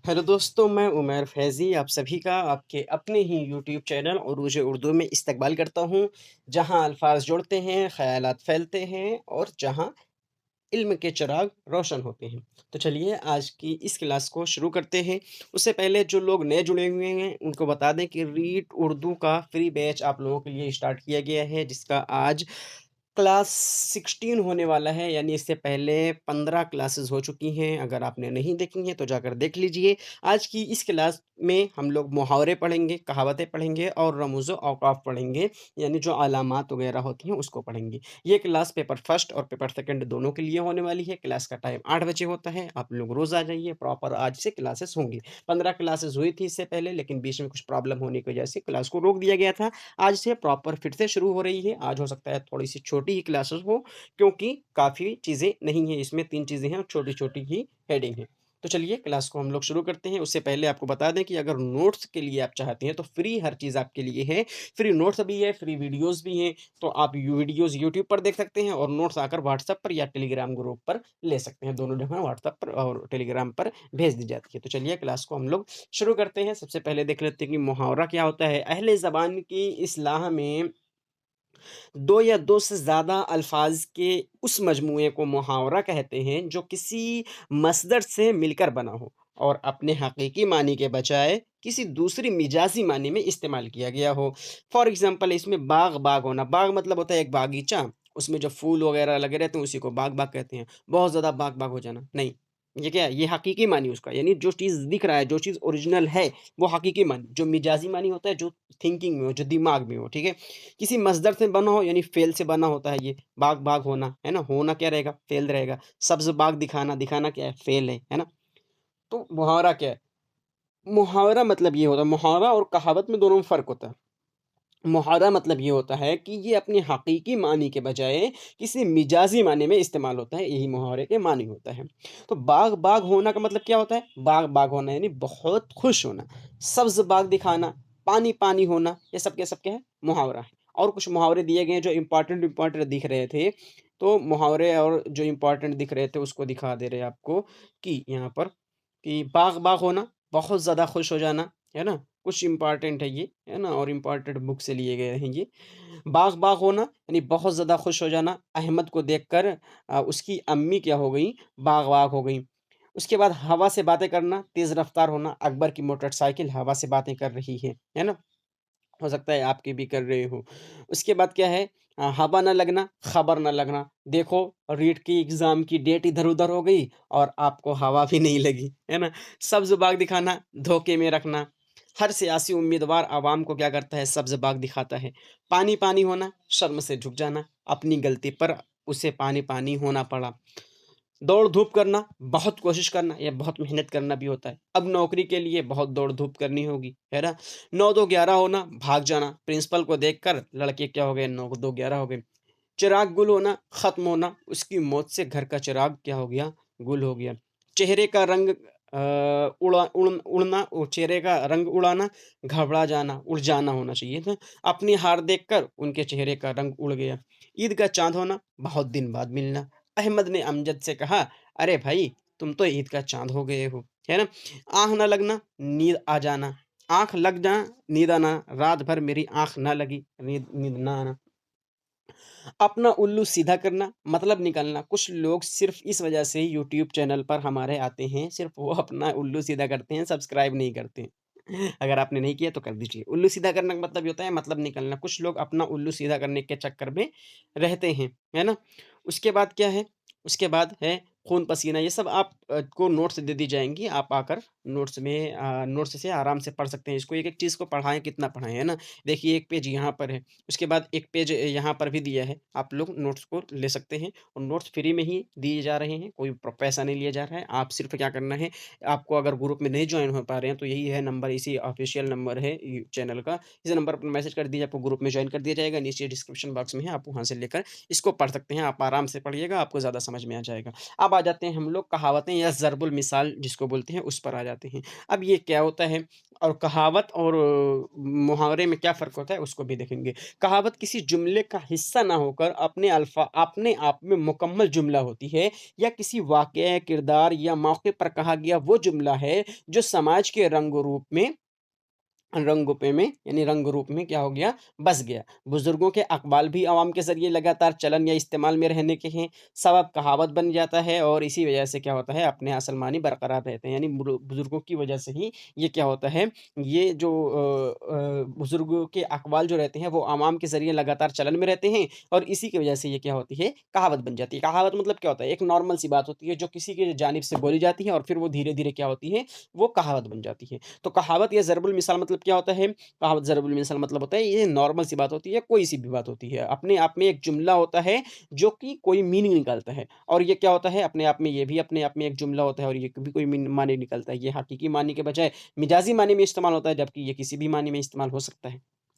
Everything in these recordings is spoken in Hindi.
हेलो दोस्तों, मैं उमर फैज़ी आप सभी का आपके अपने ही यूट्यूब चैनल उरूज उर्दू में इस्तकबाल करता हूँ, जहाँ अल्फ़ाज़ जुड़ते हैं, ख़यालात फैलते हैं और जहाँ इल्म के चिराग रोशन होते हैं। तो चलिए आज की इस क्लास को शुरू करते हैं। उससे पहले जो लोग नए जुड़े हुए हैं, उनको बता दें कि रीड उर्दू का फ्री बैच आप लोगों के लिए स्टार्ट किया गया है, जिसका आज क्लास 16 होने वाला है, यानी इससे पहले 15 क्लासेस हो चुकी हैं। अगर आपने नहीं देखी हैं तो जाकर देख लीजिए। आज की इस क्लास में हम लोग मुहावरे पढ़ेंगे, कहावतें पढ़ेंगे और रमूज़ औक़ाफ़ पढ़ेंगे, यानी जो अलामात वग़ैरह होती हैं उसको पढ़ेंगे। ये क्लास पेपर फर्स्ट और पेपर सेकंड दोनों के लिए होने वाली है। क्लास का टाइम 8 बजे होता है। आप लोग रोज़ आ जाइए, प्रॉपर आज से क्लासेस होंगी। 15 क्लासेस हुई थी इससे पहले, लेकिन बीच में कुछ प्रॉब्लम होने की वजह से क्लास को रोक दिया गया था। आज से प्रॉपर फिर से शुरू हो रही है। आज हो सकता है थोड़ी-सी छोटी ही क्लासेस हो, क्योंकि काफ़ी चीज़ें नहीं हैं, इसमें 3 चीज़ें हैं और छोटी-छोटी ही हेडिंग है। तो चलिए क्लास को हम लोग शुरू करते हैं। उससे पहले आपको बता दें कि अगर नोट्स के लिए आप चाहते हैं तो फ्री हर चीज़ आपके लिए है। फ्री नोट्स भी है, फ्री वीडियोज़ भी हैं, तो आप वीडियोज़ यूट्यूब पर देख सकते हैं और नोट्स आकर व्हाट्सएप पर या टेलीग्राम ग्रुप पर ले सकते हैं। दोनों जगह व्हाट्सएप पर और टेलीग्राम पर भेज दी जाती है। तो चलिए क्लास को हम लोग शुरू करते हैं। सबसे पहले देख लेते हैं कि मुहावरा क्या होता है। अहले ज़बान की इस्लाह में 2 या 2 से ज़्यादा अल्फ़ाज़ के उस मजमूए को मुहावरा कहते हैं जो किसी मस्दर से मिलकर बना हो और अपने हकीकी मानी के बजाय किसी दूसरी मिजाजी मानी में इस्तेमाल किया गया हो। फॉर एग्ज़ाम्पल इसमें बाग-बाग होना, बाग मतलब होता है एक बागीचा, उसमें जो फूल वग़ैरह लगे रहते हैं उसी को बाग-बाग कहते हैं। बहुत ज़्यादा बाग-बाग हो जाना, नहीं। ये क्या है? ये हकीकी मानी उसका, यानी जो चीज़ दिख रहा है, जो चीज़ ओरिजिनल है, वो हकीकी मानी। जो मिजाजी मानी होता है, जो थिंकिंग में हो, जो दिमाग में हो, ठीक है? किसी मस्दर से बना हो यानी फ़ेल से बना होता है ये, बाग-बाग होना, है ना? होना क्या रहेगा? फ़ेल रहेगा। सब्ज़ बाग दिखाना, दिखाना क्या है? फ़ेल है ना? तो मुहावरा क्या है? मुहावरा मतलब ये होता है, मुहावरा और कहावत में दोनों में फ़र्क होता है। मुहावरा मतलब ये होता है कि ये अपने हकीकी मानी के बजाय किसी मिजाजी मानी में इस्तेमाल होता है, यही मुहावरे के मानी होता है। तो बाग-बाग होना का मतलब क्या होता है? बाग-बाग होना यानी बहुत खुश होना, सब्ज़ बाग दिखाना, पानी-पानी होना, ये सब के सब क्या है? मुहावरा है। और कुछ मुहावरे दिए गए हैं जो इम्पोर्टेंट दिख रहे थे, तो मुहावरे और जो इम्पोर्टेंट दिख रहे थे उसको दिखा दे रहे हैं आपको कि यहाँ पर कि बाग-बाग होना, बहुत ज़्यादा खुश हो जाना, है ना? कुछ इम्पोर्टेंट है ये, है ना? और इम्पोर्टेंट बुक से लिए गए हैं ये। बाग-बाग होना यानी बहुत ज़्यादा खुश हो जाना, अहमद को देखकर उसकी अम्मी क्या हो गईं, बाग-बाग हो गईं। उसके बाद हवा से बातें करना, तेज़ रफ़्तार होना, अकबर की मोटरसाइकिल हवा से बातें कर रही है ना? हो सकता है आपकी भी कर रहे हो। उसके बाद क्या है हवा ना लगना, खबर ना लगना। देखो रीट की एग्ज़ाम की डेट इधर-उधर हो गई और आपको हवा भी नहीं लगी, है ना? सब्ज़ बाग दिखाना, धोखे में रखना। हर सियासी उम्मीदवार आवाम को क्या करता है, सब्ज़ बाग दिखाता है। पानी-पानी होना, शर्म से झुक जाना, अपनी गलती पर उसे पानी-पानी होना पड़ा। दौड़-धूप करना, बहुत कोशिश करना या बहुत मेहनत करना भी होता है। अब नौकरी के लिए बहुत दौड़-धूप करनी होगी, है ना? 9-2-11 होना, भाग जाना, प्रिंसिपल को देखकर लड़के क्या हो गए 9-2-11 हो गए। चिराग गुल होना, ख़त्म होना, उसकी मौत से घर का चिराग क्या हो गया? गुल हो गया। चेहरे का रंग उड़ना चेहरे का रंग उड़ाना, घबरा जाना, उड़ जाना होना चाहिए था। अपनी हार देखकर उनके चेहरे का रंग उड़ गया। ईद का चाँद होना, बहुत दिन बाद मिलना। अहमद ने अमजद से कहा, "अरे भाई, तुम तो ईद का चाँद हो गए हो।" है ना? आँख ना लगना, नींद आ जाना। आँख लग जाना, नींद आना। रात भर मेरी आँख ना लगी, नींद नींद ना आना। अपना उल्लू सीधा करना, मतलब निकालना। कुछ लोग सिर्फ़ इस वजह से यूट्यूब चैनल पर हमारे आते हैं, सिर्फ़ वो अपना उल्लू सीधा करते हैं, सब्सक्राइब नहीं करते। अगर आपने नहीं किया तो कर दीजिए। उल्लू सीधा करने का मतलब ये होता है मतलब निकालना। कुछ लोग अपना उल्लू सीधा करने के चक्कर में रहते हैं, है ना? उसके बाद क्या है? उसके बाद है खून-पसीना। ये सब आप को नोट्स दे दी जाएँगी। आप आकर नोट्स से आराम से पढ़ सकते हैं। इसको एक-एक चीज़ को पढ़ाएँ, कितना पढ़ाएँ, है ना? देखिए एक पेज यहाँ पर है। उसके बाद एक पेज यहाँ पर भी दिया है, आप लोग नोट्स को ले सकते हैं और नोट्स फ्री में ही दिए जा रहे हैं, कोई पैसा नहीं लिया जा रहा है। आप सिर्फ़ क्या करना है, आपको अगर ग्रुप में नहीं जॉइन हो पा रहे हैं, तो यही है नंबर, इसी ऑफ़िशियल नंबर है चैनल का, इसी नंबर पर मैसेज कर दीजिए, आपको ग्रुप में जॉइन कर दिया जाएगा, नीचे डिस्क्रिप्शन बॉक्स में है, आप वहाँ से लेकर इसको पढ़ सकते हैं। आप आराम से पढ़िएगा, आपको ज़्यादा समझ में आ जाएगा। आप अब आ जाते हैं हम लोग कहावतें या ज़रबुल मिसाल जिसको बोलते हैं, उस पर आ जाते हैं। अब ये क्या होता है और कहावत और मुहावरे में क्या फ़र्क होता है, उसको भी देखेंगे। कहावत किसी जुमले का हिस्सा ना होकर अपने आप में मुकम्मल जुमला होती है या किसी वाक़या, किरदार या मौके पर कहा गया वो जुमला है, जो समाज के रंग-रूप में यानी रंग-रूप में क्या हो गया, बस गया। बुज़ुर्गों के अक़वाल भी अवाम के ज़रिए लगातार चलन या इस्तेमाल में रहने के हैं, सबब कहावत बन जाता है और इसी वजह से क्या होता है, अपने असल मानी बरकरार रहते हैं। यानी बुज़ुर्गों की वजह से ही ये क्या होता है, ये जो बुज़ुर्गों के अक़वाल जो रहते हैं, वो अवाम के ज़रिए लगातार चलन में रहते हैं और इसी की वजह से ये क्या होती है, कहावत बन जाती है। कहावत मतलब क्या होता है, एक नॉर्मल सी बात होती है, जो किसी की जानिब से बोली जाती है और फिर वो धीरे-धीरे क्या होती है, वो कहावत बन जाती है। तो कहावत या ज़रबुल मिसाल मतलब क्या होता है? कहावत ज़रबुल मिसाल मतलब होता है ये नॉर्मल सी बात होती है, कोई-सी भी बात होती है। अपने आप में एक जुमला होता है जो कि कोई मीनिंग निकालता है और ये क्या होता है अपने आप में ये भी अपने आप में एक जुमला होता है और ये भी कोई मानी निकलता है। ये हकीकी मानी के बजाय मिजाजी मानी में इस्तेमाल होता है जबकि ये किसी भी मानी में इस्तेमाल हो सकता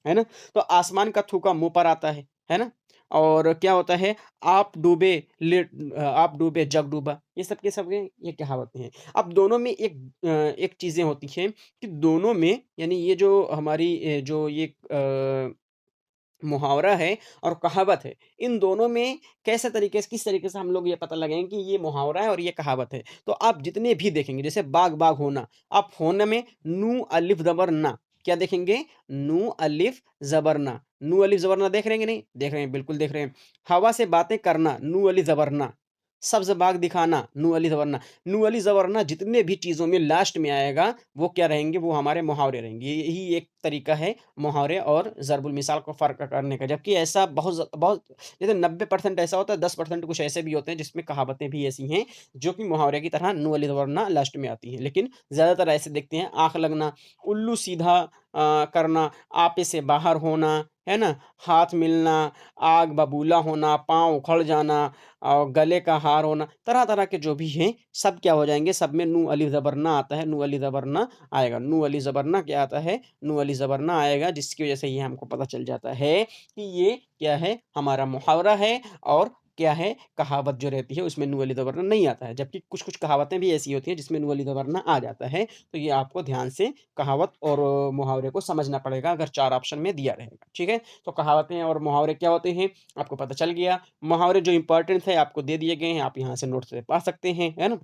है ना? तो आसमान का थूका मुँह पर आता है ना? और क्या होता है आप डूबे जग डूबा। ये सब के सब ये कहावतें हैं। अब दोनों में एक चीज़ें होती हैं कि दोनों में यानी ये जो हमारी जो ये मुहावरा है और कहावत है, इन दोनों में किस तरीके से हम लोग ये पता लगाएँगे कि ये मुहावरा है और ये कहावत है। तो आप जितने भी देखेंगे जैसे बाग बाग होना, आप होना में नू अलिफ ज़बर ना, क्या देखेंगे? नू अलिफ ज़बर ना। नू अलिफ ज़बर ना देख रहे हैं कि नहीं? देख रहे हैं, बिल्कुल देख रहे हैं। हवा से बातें करना, नू अलिफ ज़बर ना। सब्ज़ बाग दिखाना, नू अलिफ ज़बर ना। नू अली ज़बर ना जितने भी चीज़ों में लास्ट में आएगा, वो क्या रहेंगे? वो हमारे मुहावरे रहेंगे। यही एक तरीका है मुहावरे और ज़रबुल मिसाल को फ़र्क करने का। जबकि ऐसा बहुत जैसे 90% ऐसा होता है, 10% कुछ ऐसे भी होते हैं जिसमें कहावतें भी ऐसी हैं, जो कि मुहावरे की तरह नू अली ज़बर ना लास्ट में आती हैं। लेकिन ज़्यादातर ऐसे देखते हैं आँख लगना, उल्लू सीधा करना, आपे से बाहर होना, है ना? हाथ मिलना, आग बबूला होना, पाँव उखड़ जाना और गले का हार होना, तरह-तरह के जो भी हैं, सब क्या हो जाएँगे, सब में नून अलिफ ज़बर ना आता है, नून अलिफ ज़बर ना आएगा। नून अलिफ ज़बर ना क्या आता है? नून अलिफ ज़बर ना आएगा, जिसकी वजह से ये हमको पता चल जाता है कि ये क्या है, हमारा मुहावरा है और क्या है, कहावत जो रहती है, उसमें नून अलिफ ज़बर ना नहीं आता है। जबकि कुछ-कुछ कहावतें भी ऐसी होती हैं, जिसमें नून अलिफ ज़बर ना आ जाता है। तो ये आपको ध्यान से कहावत और मुहावरे को समझना पड़ेगा, अगर 4 ऑप्शन में दिया रहेगा, ठीक है? तो कहावतें और मुहावरे क्या होते हैं, आपको पता चल गया। मुहावरे जो इम्पोर्टेंट है आपको दे दिए गए हैं, आप यहाँ से नोट से पा सकते हैं, है ना?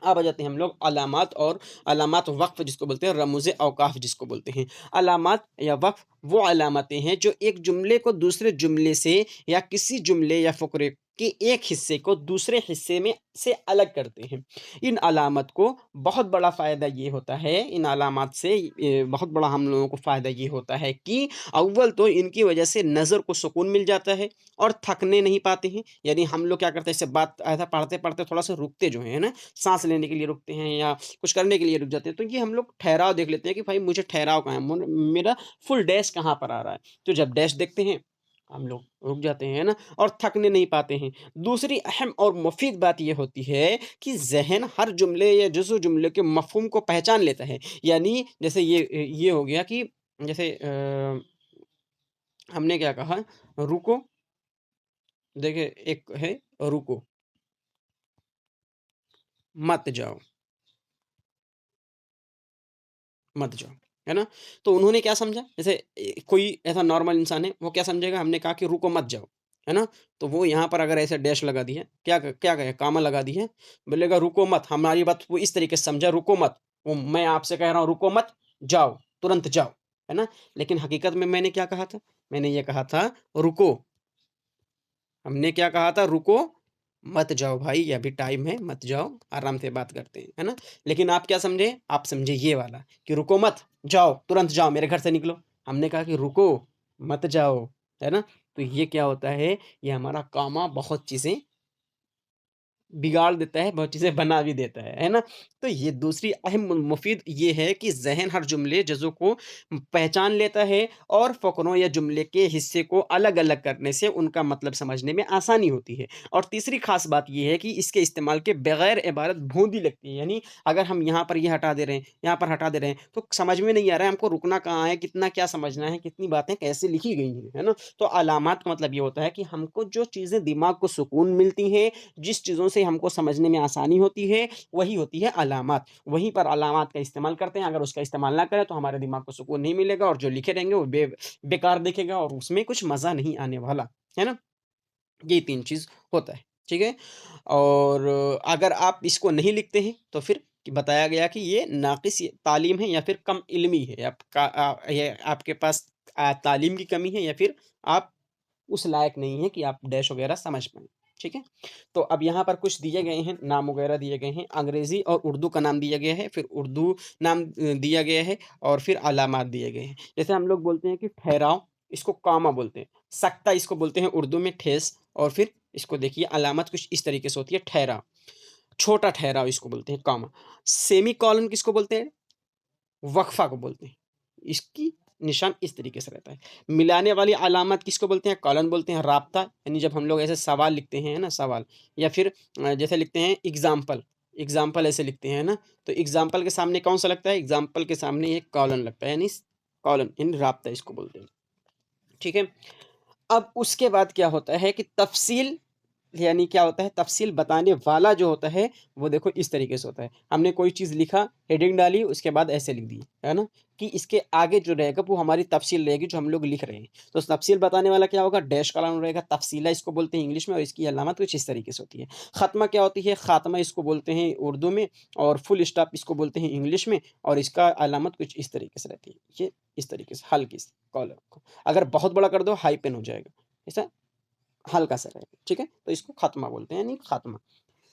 अब आ जाते हैं हम लोग अलामात और अलामात वक़्फ़ जिसको बोलते हैं, रमूज़ औक़ाफ़ जिसको बोलते हैं। अलामात या वक़्फ़ वो अलामतें हैं जो एक जुमले को दूसरे जुमले से या किसी जुमले या फ़ुक़रे के एक हिस्से को दूसरे हिस्से में से अलग करते हैं। इन अलामत को बहुत बड़ा फ़ायदा ये होता है, इन अलामात से बहुत बड़ा हम लोगों को फ़ायदा ये होता है कि अव्वल तो इनकी वजह से नज़र को सुकून मिल जाता है और थकने नहीं पाते हैं। यानी हम लोग क्या करते हैं, ऐसे बात ऐसा पढ़ते-पढ़ते थोड़ा-सा रुकते जो हैं, है ना? साँस लेने के लिए रुकते हैं या कुछ करने के लिए रुक जाते हैं। तो ये हम लोग ठहराव देख लेते हैं कि भाई मुझे ठहराव कहाँ है? मेरा फुल डैश कहाँ पर आ रहा है? तो जब डैश देखते हैं, हम लोग रुक जाते हैं, है ना? और थकने नहीं पाते हैं। दूसरी अहम और मुफ़ीद बात ये होती है कि ज़हन हर जुमले या जुज़् जुमले के मफ़हूम को पहचान लेता है। यानी जैसे ये हो गया कि जैसे हमने क्या कहा, रुको, देखिए एक है रुको, मत जाओ, मत जाओ, है ना? तो उन्होंने क्या समझा, जैसे कोई ऐसा नॉर्मल इंसान है, वो क्या समझेगा, हमने कहा कि रुको मत जाओ, है ना? तो वो यहाँ पर अगर ऐसे डैश लगा दी है, क्या कहे, कॉमा लगा दी है, बोलेगा रुको मत, हमारी बात वो इस तरीके से समझा, रुको मत, वो मैं आपसे कह रहा हूँ रुको मत, जाओ, तुरंत जाओ, है ना? लेकिन हकीकत में मैंने क्या कहा था? मैंने ये कहा था रुको, हमने क्या कहा था, रुको, मत जाओ भाई, अभी टाइम है, मत जाओ, आराम से बात करते हैं, है ना? लेकिन आप क्या समझे? आप समझे ये वाला कि रुको मत, जाओ, तुरंत जाओ, मेरे घर से निकलो। हमने कहा कि रुको, मत जाओ, है ना? तो ये क्या होता है, ये हमारा कामा बहुत चीज़ें बिगाड़ देता है, बहुत चीज़ें बना भी देता है ना? तो ये दूसरी अहम मुफ़ीद ये है कि ज़हन हर जुमले जज़ों को पहचान लेता है और फ़करों या जुमले के हिस्से को अलग-अलग करने से उनका मतलब समझने में आसानी होती है। और तीसरी ख़ास बात ये है कि इसके इस्तेमाल के बगैर इबारत भोंदी लगती है, यानी अगर हम यहाँ पर ये हटा दे रहे हैं, यहाँ पर हटा दे रहे हैं, तो समझ में नहीं आ रहा है हमको रुकना कहाँ है, कितना क्या समझना है, कितनी बातें कैसे लिखी गई हैं, है ना? तो अलामात का मतलब ये होता है कि हमको जो चीज़ें दिमाग को सुकून मिलती हैं, जिस चीज़ों से हमको समझने में आसानी होती है, वही होती है अलामात। वहीं पर अलामात का इस्तेमाल करते हैं, अगर उसका इस्तेमाल ना करें तो हमारे दिमाग को सुकून नहीं मिलेगा और जो लिखे रहेंगे वो बेकार दिखेगा और उसमें कुछ मज़ा नहीं आने वाला, है ना? ये 3 चीज़ होता है, ठीक है? और अगर आप इसको नहीं लिखते हैं, तो फिर कि बताया गया कि ये नाक़िस तालीम है या फिर कम इल्मी है। ये आपके पास तालीम की कमी है या फिर आप उस लायक नहीं हैं कि आप डैश वग़ैरह समझ पाएँ, ठीक है? तो अब यहाँ पर कुछ दिए गए हैं, नाम वग़ैरह दिए गए हैं, अंग्रेज़ी और उर्दू का नाम दिया गया है, फिर उर्दू नाम दिया गया है और फिर अलामात दिए गए हैं। जैसे हम लोग बोलते हैं कि ठहराव, इसको कॉमा बोलते हैं। सख्ता इसको बोलते हैं उर्दू में ठेस और फिर इसको देखिए अलामत कुछ इस तरीके से होती है ठहराव, छोटा ठहराव इसको बोलते हैं कॉमा। सेमीकोलन किसको बोलते हैं? वक़फ़ा को बोलते हैं। इसकी निशान इस तरीके से रहता है। मिलाने वाली अलामत किसको बोलते हैं? कॉलन बोलते हैं। राब्ता यानी जब हम लोग ऐसे सवाल लिखते हैं ना सवाल या फिर जैसे लिखते हैं एग्ज़ाम्पल, एग्ज़ाम्पल ऐसे लिखते हैं ना, तो एग्ज़ाम्पल के सामने कौन-सा लगता है? एग्ज़ाम्पल के सामने एक कॉलन लगता है यानी कॉलन यानी राब्ता इसको बोलते हैं। ठीक है? अब उसके बाद क्या होता है कि तफ़सील यानी क्या होता है तफ़सील बताने वाला जो होता है, वो देखो इस तरीके से होता है। हमने कोई चीज़ लिखा, हेडिंग डाली, उसके बाद ऐसे लिख दी, है ना? कि इसके आगे जो रहेगा वो हमारी तफ़सील रहेगी जो हम लोग लिख रहे हैं। तो तफ़सील बताने वाला क्या होगा? डैश का नाम रहेगा, तफ़सीला इसको बोलते हैं इंग्लिश में और इसकी अलामत कुछ इस तरीके से होती है। ख़त्मा क्या होती है? ख़ात्मा इसको बोलते हैं उर्दू में और फुल स्टॉप इसको बोलते हैं इंग्लिश में और इसका अलामत कुछ इस तरीके से रहती है। ये इस तरीके से हल्की सी कॉलर को। अगर बहुत बड़ा कर दो हाइफ़न हो जाएगा। ऐसा हल्का-सा रहेगा, ठीक है? तो इसको ख़त्मा बोलते हैं यानी ख़त्मा।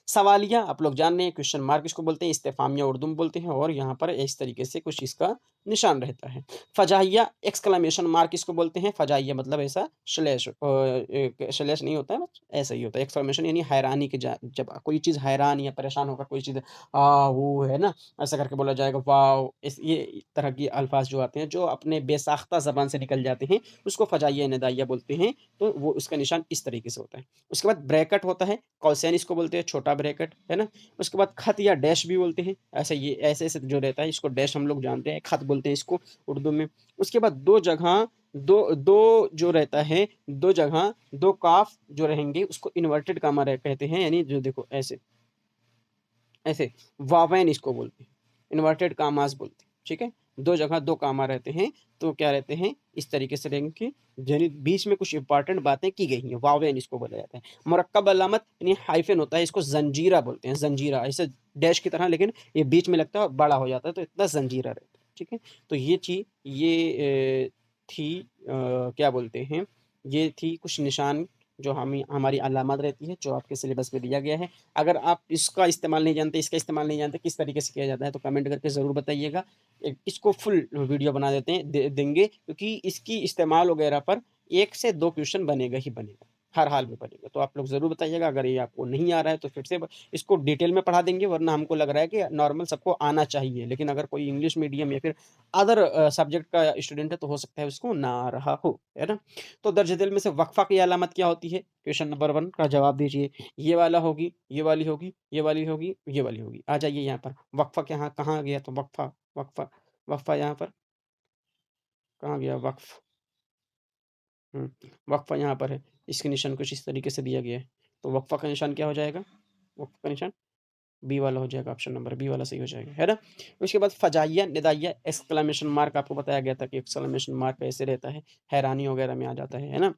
सवालिया आप लोग जान रहे हैं क्वेश्चन मार्क इसको बोलते हैं, इस्तिफ़ामिया उर्दू में बोलते हैं और यहाँ पर इस तरीके से कुछ इसका निशान रहता है। फ़जाइया एक्सक्लेमेशन मार्क इसको बोलते हैं, फ़जाइया मतलब ऐसा स्लैश एक स्लैश नहीं होता है, ऐसा ही होता है। एक्सक्लेमेशन यानी हैरानी की जब कोई चीज़ हैरान या परेशान होकर कोई चीज़ वो है ना, ऐसा करके बोला जाएगा वाओ! ये तरह के अल्फ़ाज़ जो आते हैं, जो अपने बेसाख्ता ज़बान से निकल जाते हैं, उसको फ़जाइया निदाइया बोलते हैं, तो वो उसका निशान इस तरीके से होता है। उसके बाद ब्रैकेट होता है, कौसैन इसको बोलते हैं, छोटा ब्रैकेट, है ना? उसके बाद खत या डैश भी बोलते हैं, ऐसे-ऐसे जो रहता है, इसको डैश हम लोग जानते हैं, खत बोलते हैं इसको उर्दू में। उसके बाद 2 जगह 2 जो रहता है, 2 जगह 2 काफ जो रहेंगे, उसको इन्वर्टेड कॉमा कहते हैं, यानी जो देखो ऐसे, ऐसे वावेन इसको बोलते हैं, इन्वर्टेड कॉमास बोलते हैं, ठीक है? 2 जगह 2 कॉमा रहते हैं, तो क्या रहते हैं, इस तरीके से रहेंगे कि यानी बीच में कुछ इम्पोर्टेंट बातें की गई हैं, वावेन इसको बोला जाता है। मुरक्कब अलामत यानी हाइफ़न होता है, इसको ज़ंजीरा बोलते हैं, ज़ंजीरा ऐसे डैश की तरह लेकिन ये बीच में लगता है और बड़ा हो जाता है, तो इतना ज़ंजीरा रहता है, ठीक है? तो ये चीज़ थी क्या बोलते हैं, ये थी कुछ निशान जो हमारी अलामत रहती है, जो आपके सिलेबस में दिया गया है। अगर आप इसका इस्तेमाल नहीं जानते, इसका इस्तेमाल नहीं जानते, किस तरीके से किया जाता है, तो कमेंट करके ज़रूर बताइएगा। इसको फुल वीडियो बना देते हैं देंगे क्योंकि इसकी इस्तेमाल वगैरह पर 1 से 2 क्वेश्चन बनेगा ही बनेगा, हर हाल में बनेगा। तो आप लोग ज़रूर बताइएगा अगर ये आपको नहीं आ रहा है तो फिर से इसको डिटेल में पढ़ा देंगे वरना हमको लग रहा है कि नॉर्मल सबको आना चाहिए। लेकिन अगर कोई इंग्लिश मीडियम या फिर अदर सब्जेक्ट का स्टूडेंट है तो हो सकता है उसको ना आ रहा हो, है ना? तो दर्ज दिल में से वक़्फ़ा की अलामत क्या होती है? क्वेश्चन नंबर 1 का जवाब दीजिए। ये वाला होगी, ये वाली होगी, ये वाली होगी, ये वाली होगी। आ जाइए यहाँ पर। वक़्फ़ा कहाँ कहाँ गया तो वक़्फ़ा वक़्फ़ा वक़्फ़ा यहाँ पर कहाँ गया वक़्फ़? हुँ, वक़्फ़ा यहाँ पर है। इसके निशान कुछ इस तरीके से दिया गया है। तो वक़्फ़ा का निशान क्या हो जाएगा? वक़्फ़ का निशान बी वाला हो जाएगा, ऑप्शन नंबर बी वाला सही हो जाएगा, है ना? उसके बाद फ़जाइया, निदाइया, एक्सक्लेमेशन मार्क आपको बताया गया था कि एक्सक्लेमेशन मार्क कैसे रहता है, हैरानी वगैरह में आ जाता है ना?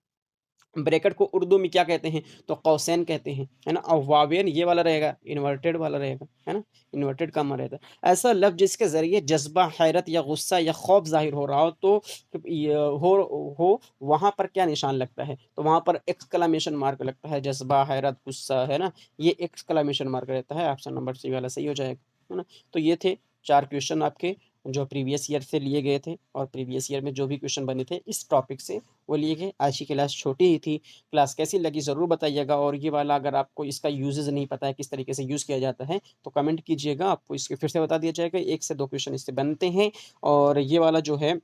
ब्रैकेट को उर्दू में क्या कहते हैं? तो कौसैन कहते हैं, है ना? और वावेन ये वाला रहेगा, इन्वर्टेड वाला रहेगा, है ना? इन्वर्टेड कॉमा रहता है। ऐसा लफ़्ज़ जिसके ज़रिए जज़्बा, हैरत या गुस्सा या खौफ़ ज़ाहिर हो रहा हो तो य वहाँ पर क्या निशान लगता है? तो वहाँ पर एक्सक्लेमेशन मार्क लगता है, जज़्बा, हैरत, गुस्सा, है ना? ये एक्सक्लेमेशन मार्क रहता है, ऑप्शन नंबर सी वाला सही हो जाएगा, है ना? तो ये थे 4 क्वेश्चन आपके जो प्रीवियस ईयर से लिए गए थे और प्रीवियस ईयर में जो भी क्वेश्चन बने थे इस टॉपिक से वो लिए गए। आज की क्लास छोटी ही थी, क्लास कैसी लगी ज़रूर बताइएगा और ये वाला अगर आपको इसका यूज़ेज़ नहीं पता है, किस तरीके से यूज़ किया जाता है, तो कमेंट कीजिएगा, आपको इसके फिर से बता दिया जाएगा, 1 से 2 क्वेश्चन इससे बनते हैं और ये वाला जो है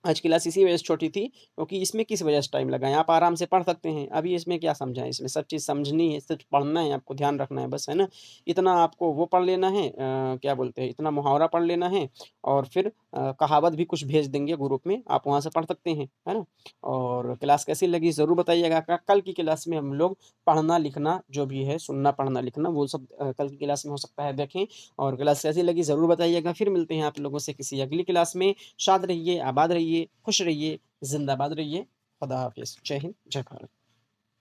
आज क्लास इसी वजह से छोटी थी क्योंकि इसमें किस वजह से टाइम लगाएँ, आप आराम से पढ़ सकते हैं। अभी इसमें क्या समझाएँ, इसमें सब चीज़ समझनी है, सिर्फ़ पढ़ना है, आपको ध्यान रखना है बस, है ना? इतना आपको वो पढ़ लेना है क्या बोलते हैं, इतना मुहावरा पढ़ लेना है और फिर कहावत भी कुछ भेज देंगे ग्रुप में, आप वहाँ से पढ़ सकते हैं, है ना? और क्लास कैसी लगी ज़रूर बताइएगा। क कल की क्लास में हम लोग पढ़ना-लिखना जो भी है, सुनना, पढ़ना-लिखना वो सब कल की क्लास में हो सकता है देखें और क्लास कैसी लगी ज़रूर बताइएगा। फिर मिलते हैं आप लोगों से किसी अगली क्लास में। शाद रहिए, आबाद रहिए, खुश रहिए, ज़िंदाबाद रहिए। खुदा हाफ़िज़। जय हिंद, जय भारत।